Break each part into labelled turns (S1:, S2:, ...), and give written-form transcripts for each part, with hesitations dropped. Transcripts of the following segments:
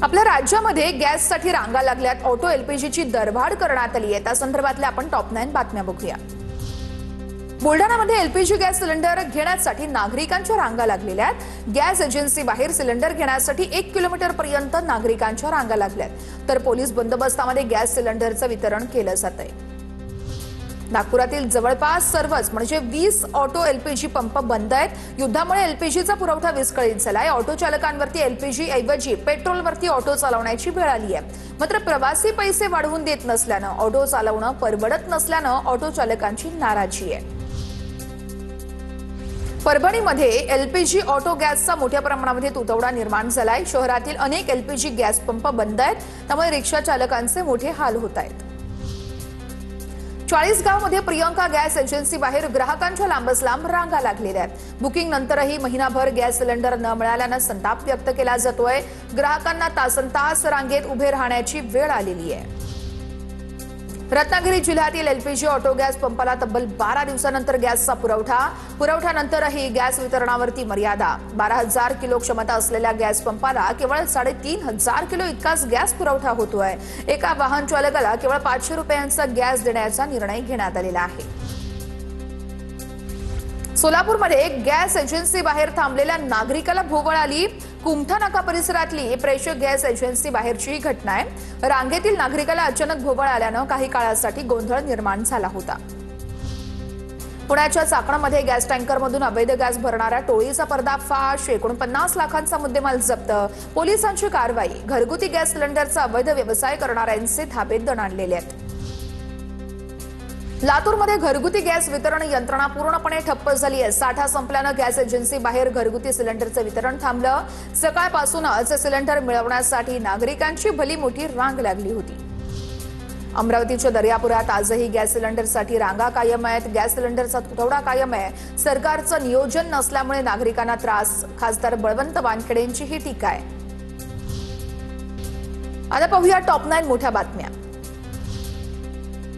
S1: आपल्या राज्यामध्ये गॅससाठी रांगा लागल्यात। ऑटो एलपीजीची दरवाढ करण्यात आली आहे। त्या संदर्भातल्या आपण टॉप 9 बातम्या बघूया। बुलढाणामध्ये एलपीजी गॅस सिलेंडर घेण्यासाठी नागरिकांच्या रांगा लागलेल्या आहेत। गॅस एजन्सी बाहेर सिलेंडर घेण्यासाठी 1 किलोमीटर पर्यंत नागरिकांच्या रांगा लागल्यात। तर पोलीस बंदोबस्तामध्ये गॅस सिलेंडरचं वितरण केलं जातंय। नागपुरातील जवळपास सर्वच म्हणजे 20 ऑटो एलपीजी पंप बंद आहेत। युद्धामुळे एलपीजीचा पुरवठा विस्कळीत झालाय। ऑटो चालकांवरती एलपीजी ऐवजी पेट्रोलवरती ऑटो चालवण्याची वेळ आली आहे। मात्र प्रवासी पैसे वाढवून देत नसल्यानं ऑटो चालवणं परवडत नसल्यानं ऑटो चालकांची नाराजी आहे। परभणीमध्ये एलपीजी ऑटो गॅसचा मोठ्या प्रमाणामध्ये तुटवडा निर्माण झालाय। शहरातील अनेक एलपीजी गॅस पंप बंद आहेत, त्यामुळे रिक्षा चालकांचे मोठे हाल होत आहेत। चाळीसगावमध्ये प्रियंका गॅस एजन्सी बाहेर ग्राहकांच्या लांबच लांब रांगा लागलेल्या आहेत। बुकिंग नंतरही महिनाभर गॅस सिलेंडर न मिळाल्यानं संताप व्यक्त केला जातोय। ग्राहकांना तासनतास रांगेत उभे राहण्याची वेळ आलेली आहे। रत्नागिरी जिल्ह्यातील एलपीजी ऑटो गॅस पंपाला तब्बल 12 दिवसानंतर गॅसचा पुरवठ्यानंतरही गॅस वितरणावरती मर्यादा। 12,000 किलो क्षमता असलेल्या गॅस पंपाला केवळ 3,500 किलो इतकाच गॅस पुरवठा होतोय। एका वाहन चालकाला केवळ 500 रुपयांचा गॅस देण्याचा निर्णय घेण्यात आलेला आहे। सोलापूरमध्ये गॅस एजन्सी बाहेर थांबलेल्या नागरिकाला भोवळ आली। कुमठा नाका परिसरातली प्रेशर गॅस एजन्सी बाहेरची घटना आहे। रांगेतील नागरिकाला अचानक भोवळ आल्यानं काही काळासाठी गोंधळ निर्माण झाला होता। पुण्याच्या चाकणमध्ये गॅस टँकरमधून अवैध गॅस भरणाऱ्या टोळीचा पर्दाफाश। 49 लाखांचा मुद्देमाल जप्त। पोलिसांची कारवाई। घरगुती गॅस सिलेंडरचा अवैध व्यवसाय करणाऱ्यांचे धाबे दणाणलेले आहेत। लातूरमध्ये घरगुती गॅस वितरण यंत्रणा पूर्णपणे ठप्प झाली आहे। साठा संपल्यानं गॅस एजन्सी बाहेर घरगुती सिलेंडरचं वितरण थांबलं। सकाळपासूनच सिलेंडर मिळवण्यासाठी नागरिकांची भली मोठी रांग लागली होती। अमरावतीच्या दर्यापुरात आजही गॅस सिलेंडरसाठी रांगा कायम आहेत। गॅस सिलेंडरचा तुटवडा कायम आहे। सरकारचं नियोजन नसल्यामुळे नागरिकांना त्रास। खासदार बळवंत वानखेडेंची ही टीका आहे। आता पाहूया टॉप 9 मोठ्या बातम्या।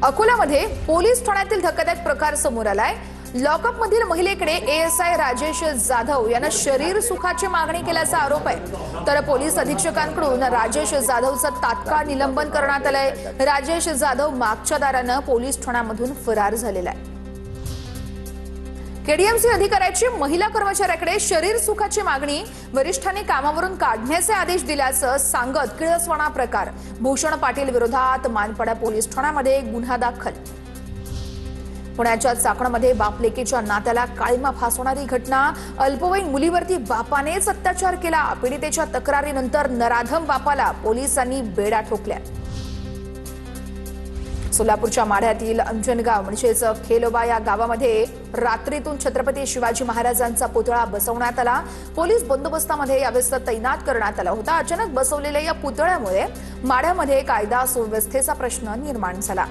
S1: अकोल्यामध्ये पोलीस ठाण्यातील धक्कादायक प्रकार समोर आलाय। लॉकअपमधील महिलेकडे एएसआय राजेश जाधव यांना शरीर सुखाची मागणी केल्याचा आरोप आहे। तर पोलीस अधीक्षकांकडून राजेश जाधवचं तात्काळ निलंबन करण्यात आलंय। राजेश जाधव मागच्या दारानं पोलीस ठाण्यामधून फरार झालेला आहे। केडीएमसी अधिकाऱ्याची महिला कर्मचाऱ्याकडे शरीर सुखाची मागणी। वरिष्ठांनी कामावरून काढण्याचे आदेश दिल्याचं सांगत किळसवाणा प्रकार। भूषण पाटील विरोधात मानपाडा पोलीस ठाण्यामध्ये गुन्हा दाखल। पुण्याच्या चाकणमध्ये बाप लेकीच्या नात्याला काळीमा फासवणारी घटना। अल्पवयीन मुलीवरती बापानेच अत्याचार केला। पीडितेच्या तक्रारीनंतर नराधम बापाला पोलिसांनी बेड्या ठोकल्या। सोलापूरच्या माढ्यातील अंजनगाव म्हणजेच खेलोबा या गावामध्ये रात्रीतून छत्रपती शिवाजी महाराजांचा पुतळा बसवण्यात आला। पोलीस बंदोबस्तामध्ये यावेळेस तैनात करण्यात आला होता। अचानक बसवलेल्या या पुतळ्यामुळे माढ्यामध्ये कायदा सुव्यवस्थेचा प्रश्न निर्माण झाला।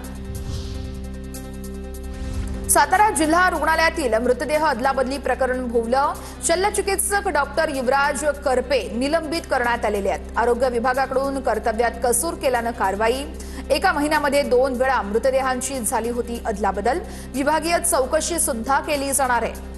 S1: सातारा जिल्हा रुग्णालयातील मृतदेह अदलाबदली प्रकरण भोवलं। शल्यचिकित्सक डॉक्टर युवराज करपे निलंबित करण्यात आलेले आहेत। आरोग्य विभागाकडून कर्तव्यात कसूर केल्यानं कारवाई। एका महिन्यामध्ये 2 वेळा मृतदेहांची झाली होती अदलाबदल। विभागीय चौकशी सुद्धा केली जाणार आहे।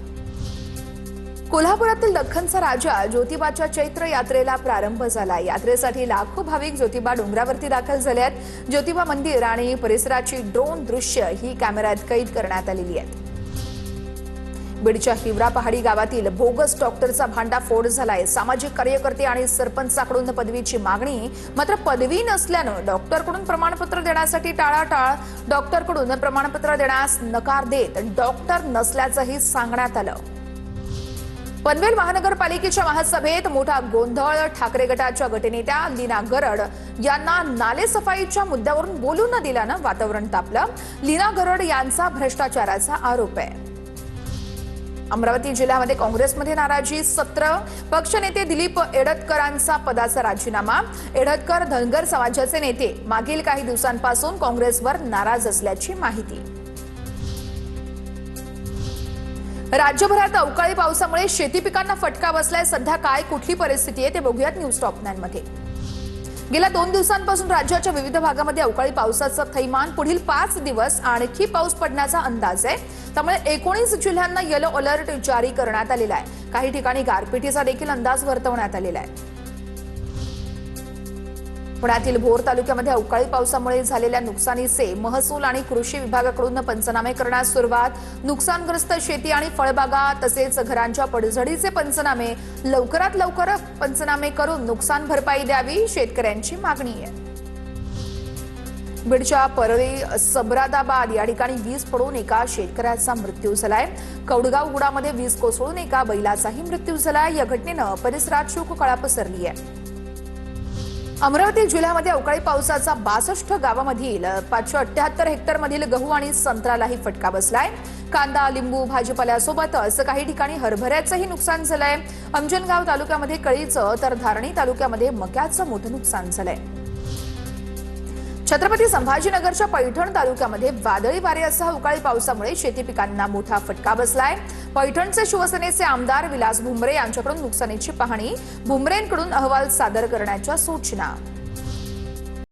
S1: कोल्हापुरातील दख्खनचा राजा ज्योतिबाच्या चैत्र यात्रेला प्रारंभ झाला। यात्रेसाठी लाखो भाविक ज्योतिबा डोंगरावरती दाखल झाले आहेत। ज्योतिबा मंदिर आणि परिसराची ड्रोन दृश्य ही कॅमेऱ्यात कैद करण्यात आलेली आहेत। बीडच्या हिवरा पहाडी गावातील बोगस डॉक्टरचा भांडाफोड झालाय। सामाजिक कार्यकर्ते आणि सरपंचाकडून पदवीची मागणी, मात्र पदवी नसल्यानं डॉक्टरकडून प्रमाणपत्र देण्यासाठी टाळाटाळ। डॉक्टरकडून प्रमाणपत्र देण्यास नकार देत डॉक्टर नसल्याचंही सांगण्यात आलं। पनवेल महानगरपालिकेच्या महासभेत मोठा गोंधळ। ठाकरे गटाच्या गटनेत्या लीना गरड यांना नालेसफाईच्या मुद्द्यावरून बोलू न दिल्यानं वातावरण तापलं। लीना गरड यांचा भ्रष्टाचाराचा आरोप आहे। अमरावती जिल्ह्यामध्ये काँग्रेसमध्ये नाराजी सत्र। पक्षनेते दिलीप एडतकरांचा पदाचा राजीनामा। एडतकर धनगर समाजाचे नेते मागील काही दिवसांपासून काँग्रेसवर नाराज असल्याची माहिती। राज्यभरात अवकाळी पावसामुळे शेती पिकांना फटका बसलाय। सध्या काय कुठली परिस्थिती आहे ते बघूयात न्यूज टॉप 9 मध्ये। गेल्या 2 दिवसांपासून राज्याच्या विविध भागामध्ये अवकाळी पावसाचं थैमान। पुढील 5 दिवस आणखी पाऊस पडण्याचा अंदाज आहे। त्यामुळे 19 जिल्ह्यांना येलो अलर्ट जारी करण्यात आलेला आहे। काही ठिकाणी गारपिटीचा देखील अंदाज वर्तवण्यात आलेला आहे। पुण्यातील भोर तालुक्यामध्ये अवकाळी पावसामुळे झालेल्या नुकसानीचे महसूल आणि कृषी विभागाकडून पंचनामे करण्यास सुरुवात. नुकसानग्रस्त शेती आणि फळबागा तसेच घरांच्या पडझडीचे पंचनामे लवकरात लवकर पंचनामे करून नुकसान भरपाई द्यावी, शेतकऱ्यांची मागणी आहे. बीडच्या परळी सबरादाबाद या ठिकाणी वीज पडून एका शेतकऱ्याचा मृत्यू झालाय. कौडगाव गुडामध्ये वीज कोसळून एका बैलाचाही मृत्यू झालाय. या घटनेनं परिसरात शोककळा पसरली आहे. अमरावती जिल्ह्यामध्ये अवकाळी पावसाचा 62 गावामधील 578 हेक्टरमधील गहू आणि संत्र्यालाही फटका बसलाय. कांदा, लिंबू, भाजीपाल्यासोबतच काही ठिकाणी हरभऱ्याचंही नुकसान झालंय. अंजनगाव तालुक्यामध्ये कळीचं तर धारणी तालुक्यामध्ये मक्याचं मोठं नुकसान झालंय. छत्रपती संभाजीनगरच्या पैठण तालुक्यामध्ये वादळी वाऱ्यासह अवकाळी पावसामुळे शेती पिकांना मोठा फटका बसलाय. पैठणचे शिवसेनेचे आमदार विलास भुमरे यांच्याकडून नुकसानीची पाहणी, भुमरेंकडून अहवाल सादर करण्याच्या सूचना.